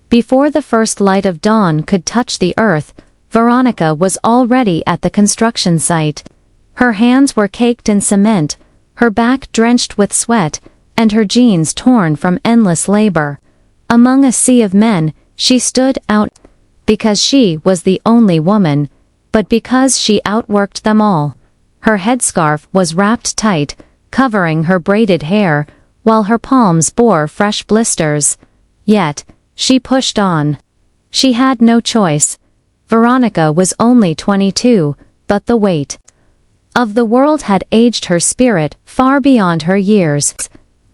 Before the first light of dawn could touch the earth, Veronica was already at the construction site. Her hands were caked in cement, her back drenched with sweat, and her jeans torn from endless labor. Among a sea of men, she stood out, because she was the only woman, but because she outworked them all. Her headscarf was wrapped tight, covering her braided hair, while her palms bore fresh blisters. Yet, she pushed on. She had no choice. Veronica was only 22, but the weight of the world had aged her spirit far beyond her years.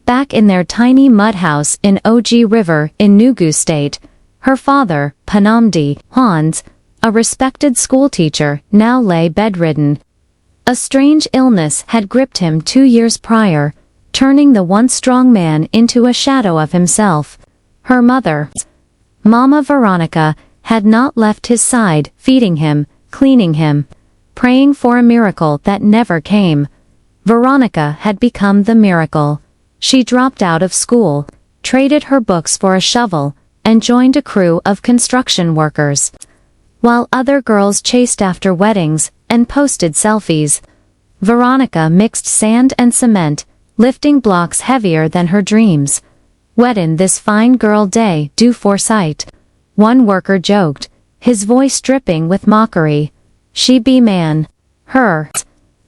Back in their tiny mud house in Og River in Nugu State, her father, Panamdi Hans, a respected schoolteacher, now lay bedridden. A strange illness had gripped him 2 years prior, turning the once strong man into a shadow of himself. Her mother, Mama Veronica, had not left his side, feeding him, cleaning him, praying for a miracle that never came. Veronica had become the miracle. She dropped out of school, traded her books for a shovel, and joined a crew of construction workers. While other girls chased after weddings and posted selfies, Veronica mixed sand and cement, lifting blocks heavier than her dreams. "Weddin' this fine girl day do foresight," one worker joked, his voice dripping with mockery. "She be man. Her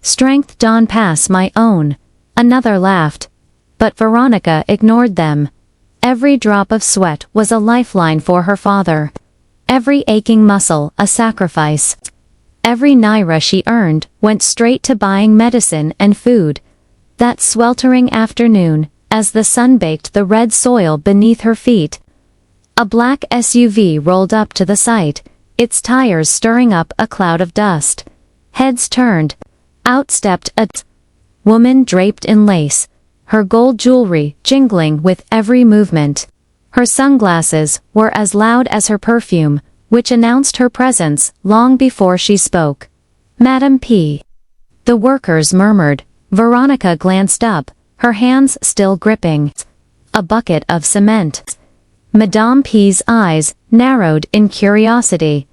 strength dawn pass my own," another laughed. But Veronica ignored them. Every drop of sweat was a lifeline for her father. Every aching muscle a sacrifice. Every naira she earned went straight to buying medicine and food. That sweltering afternoon, as the sun baked the red soil beneath her feet, a black SUV rolled up to the site, its tires stirring up a cloud of dust. Heads turned. Out stepped a woman draped in lace, her gold jewelry jingling with every movement. Her sunglasses were as loud as her perfume, which announced her presence long before she spoke. "Madam P." The workers murmured. Veronica glanced up, her hands still gripping a bucket of cement. Madame P's eyes narrowed in curiosity.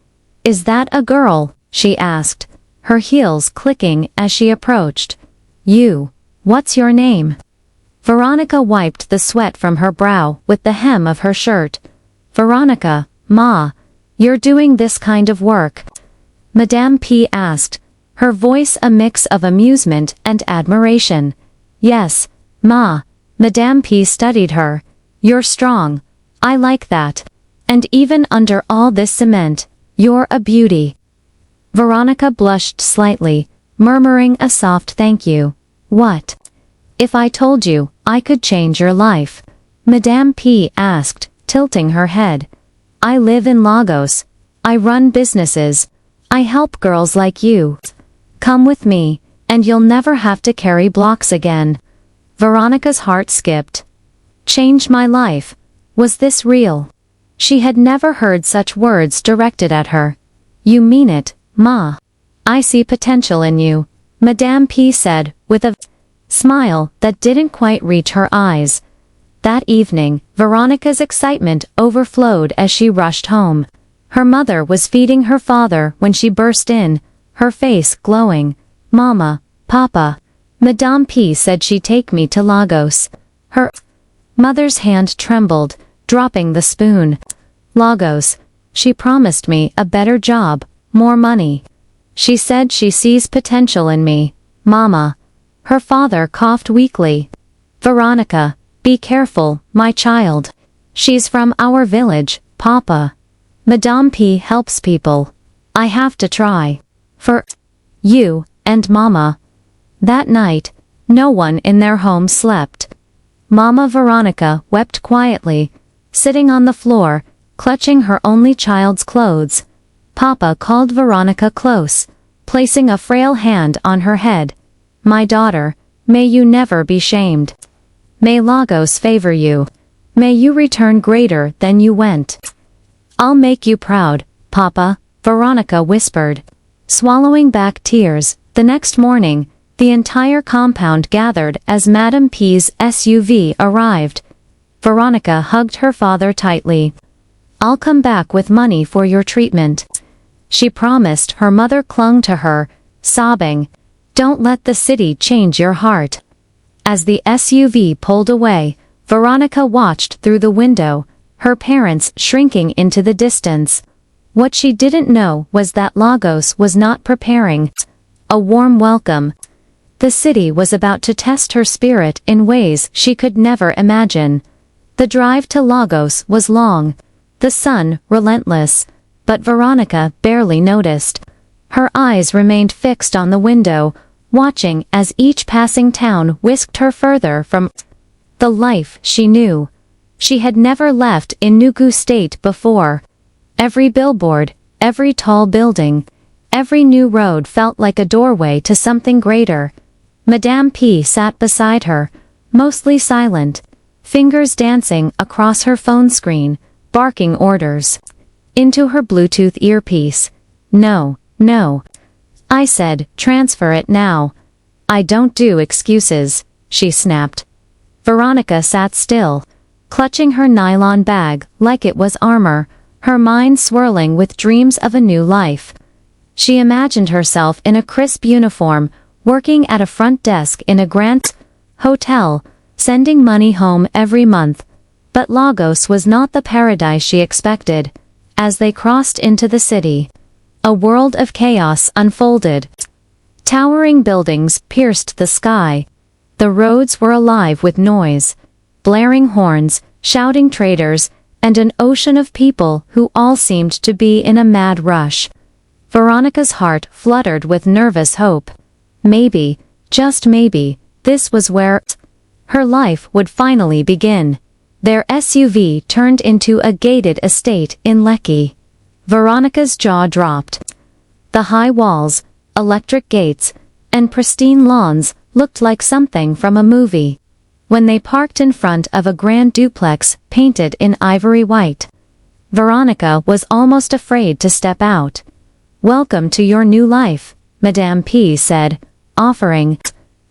"Is that a girl?" she asked, her heels clicking as she approached. What's your name?" Veronica wiped the sweat from her brow with the hem of her shirt. "Veronica, Ma. You're doing this kind of work?" Madame P asked, her voice a mix of amusement and admiration. "Yes, Ma." Madame P studied her. "You're strong. I like that. And even under all this cement, you're a beauty." Veronica blushed slightly, murmuring a soft thank you. "What if I told you I could change your life?" Madame P asked, tilting her head. "I live in Lagos. I run businesses. I help girls like you. Come with me, and you'll never have to carry blocks again." Veronica's heart skipped. "Change my life." Was this real? She had never heard such words directed at her. "You mean it, Ma. I see potential in you," Madame P said, with a smile that didn't quite reach her eyes. That evening, Veronica's excitement overflowed as she rushed home. Her mother was feeding her father when she burst in, her face glowing. "Mama, Papa." Madame P said she'd take me to Lagos. Her mother's hand trembled, dropping the spoon. "Lagos. She promised me a better job, more money. She said she sees potential in me, Mama." Her father coughed weakly. "Veronica, be careful, my child. She's from our village, Papa. Madame P helps people. I have to try. For you and Mama." That night, no one in their home slept. Mama Veronica wept quietly, sitting on the floor, clutching her only child's clothes. Papa called Veronica close, placing a frail hand on her head. "My daughter, may you never be shamed. May Lagos favor you. May you return greater than you went." "I'll make you proud, Papa," Veronica whispered. Swallowing back tears, the next morning, the entire compound gathered as Madame P's SUV arrived. Veronica hugged her father tightly. I'll come back with money for your treatment. She promised. Her mother clung to her, sobbing, "Don't let the city change your heart." As the SUV pulled away, Veronica watched through the window, her parents shrinking into the distance. What she didn't know was that Lagos was not preparing a warm welcome. The city was about to test her spirit in ways she could never imagine. The drive to Lagos was long, the sun relentless, but Veronica barely noticed. Her eyes remained fixed on the window, watching as each passing town whisked her further from the life she knew. She had never left Enugu State before. Every billboard, every tall building, every new road felt like a doorway to something greater. Madame P sat beside her, mostly silent, fingers dancing across her phone screen, barking orders into her Bluetooth earpiece. "No, no," I said, "transfer it now." "I don't do excuses," she snapped. Veronica sat still, clutching her nylon bag like it was armor, her mind swirling with dreams of a new life. She imagined herself in a crisp uniform, working at a front desk in a grand hotel, sending money home every month. But Lagos was not the paradise she expected. As they crossed into the city, a world of chaos unfolded. Towering buildings pierced the sky. The roads were alive with noise, blaring horns, shouting traders, and an ocean of people who all seemed to be in a mad rush. Veronica's heart fluttered with nervous hope. Maybe, just maybe, this was where her life would finally begin. Their SUV turned into a gated estate in Lekki. Veronica's jaw dropped. The high walls, electric gates, and pristine lawns looked like something from a movie. When they parked in front of a grand duplex painted in ivory white, Veronica was almost afraid to step out. "Welcome to your new life," Madame P said, offering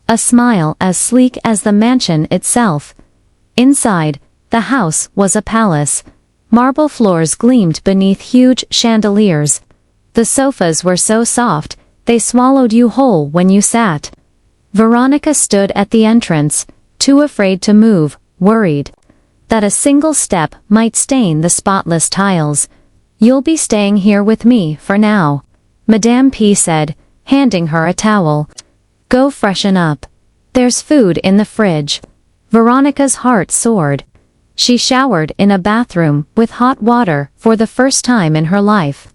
a smile as sleek as the mansion itself. Inside, the house was a palace. Marble floors gleamed beneath huge chandeliers. The sofas were so soft, they swallowed you whole when you sat. Veronica stood at the entrance, too afraid to move, worried that a single step might stain the spotless tiles. "You'll be staying here with me for now," Madame P said, handing her a towel. "Go freshen up. There's food in the fridge." Veronica's heart soared. She showered in a bathroom with hot water for the first time in her life.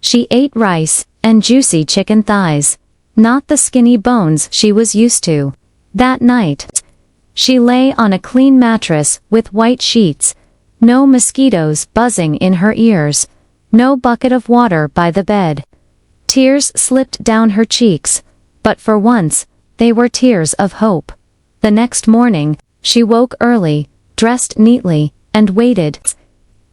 She ate rice and juicy chicken thighs, not the skinny bones she was used to. That night, she lay on a clean mattress with white sheets, no mosquitoes buzzing in her ears, no bucket of water by the bed. Tears slipped down her cheeks, but for once, they were tears of hope. The next morning, she woke early, dressed neatly, and waited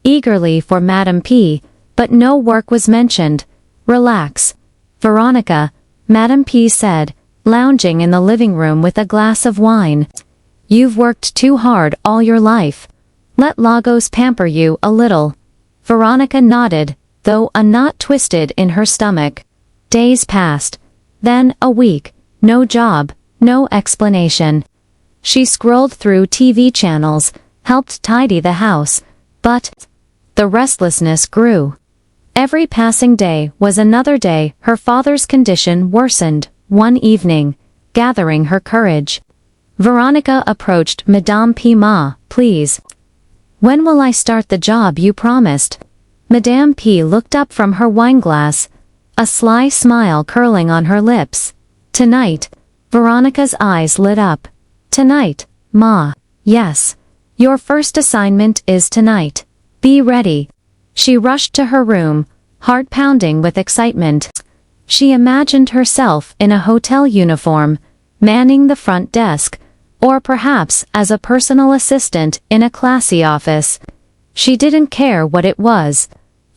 eagerly for Madame P, but no work was mentioned. "Relax, Veronica," Madame P said, lounging in the living room with a glass of wine. "You've worked too hard all your life. Let Lagos pamper you a little." Veronica nodded, though a knot twisted in her stomach. Days passed. Then a week. No job, no explanation. She scrolled through TV channels, helped tidy the house, but the restlessness grew. Every passing day was another day. Her father's condition worsened. One evening, gathering her courage, Veronica approached Madame P. "Ma, please. When will I start the job you promised?" Madame P. looked up from her wineglass, a sly smile curling on her lips. "Tonight." Veronica's eyes lit up. "Tonight, Ma." "Yes. Your first assignment is tonight. Be ready." She rushed to her room, heart pounding with excitement. She imagined herself in a hotel uniform, manning the front desk, or perhaps as a personal assistant in a classy office. She didn't care what it was.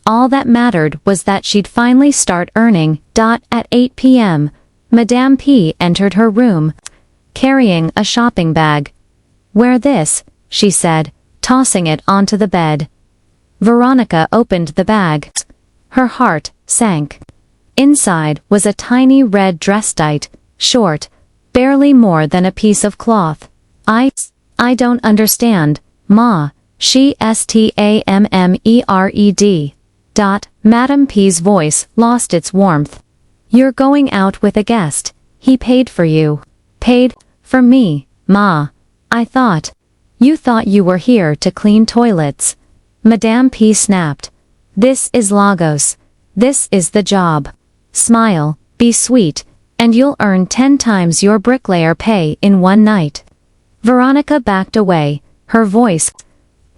All that mattered was that she'd finally start earning. At 8 p.m., Madame P entered her room, carrying a shopping bag. "Wear this," she said, tossing it onto the bed. Veronica opened the bag. Her heart sank. Inside was a tiny red dress tight, short, barely more than a piece of cloth. I don't understand, Ma, she stammered. Madam P's voice lost its warmth. You're going out with a guest. He paid for you. Paid for me, Ma. You thought you were here to clean toilets. Madame P snapped. This is Lagos. This is the job. Smile, be sweet, and you'll earn 10 times your bricklayer pay in one night. Veronica backed away, her voice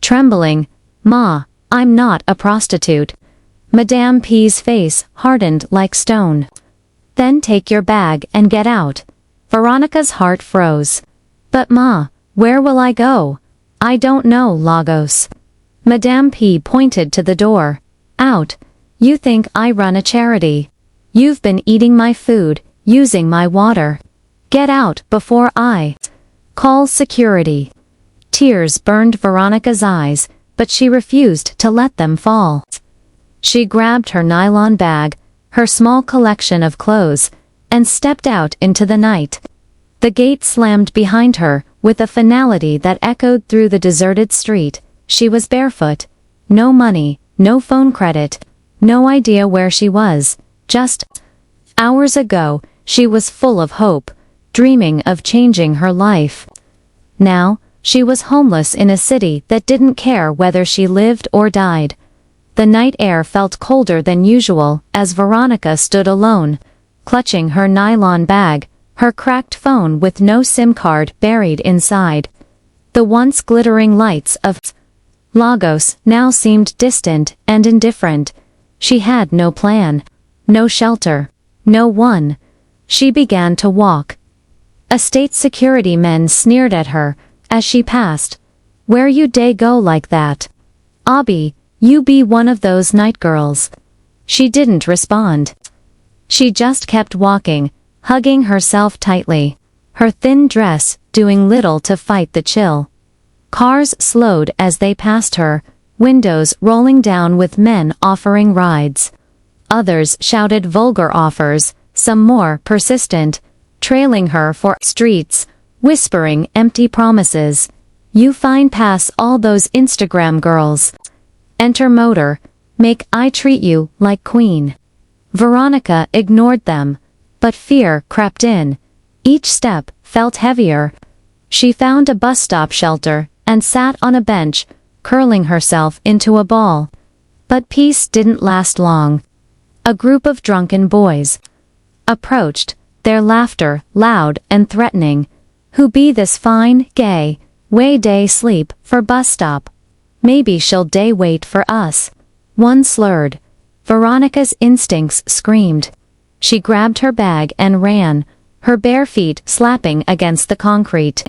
trembling. Ma, I'm not a prostitute. Madame P's face hardened like stone. Then take your bag and get out. Veronica's heart froze. But Ma, where will I go? I don't know Lagos. Madame P pointed to the door. Out. You think I run a charity. You've been eating my food, using my water. Get out before I call security. Tears burned Veronica's eyes, but she refused to let them fall. She grabbed her nylon bag, her small collection of clothes, and stepped out into the night. The gate slammed behind her, with a finality that echoed through the deserted street. She was barefoot. No money, no phone credit, no idea where she was. Just hours ago, she was full of hope, dreaming of changing her life. Now, she was homeless in a city that didn't care whether she lived or died. The night air felt colder than usual as Veronica stood alone, clutching her nylon bag, her cracked phone with no SIM card buried inside. The once glittering lights of Lagos now seemed distant and indifferent. She had no plan, no shelter, no one. She began to walk. A state security men sneered at her as she passed. Where you dey go like that? Abi, you be one of those night girls. She didn't respond. She just kept walking, hugging herself tightly, her thin dress doing little to fight the chill. Cars slowed as they passed her, windows rolling down with men offering rides. Others shouted vulgar offers, some more persistent, trailing her for streets, whispering empty promises. You fine pass all those Instagram girls. Enter motor, make I treat you like queen. Veronica ignored them, but fear crept in. Each step felt heavier. She found a bus stop shelter and sat on a bench, curling herself into a ball. But peace didn't last long. A group of drunken boys approached, their laughter loud and threatening. Who be this fine, gay, way day sleep for bus stop? Maybe she'll day wait for us. One slurred. Veronica's instincts screamed. She grabbed her bag and ran, her bare feet slapping against the concrete.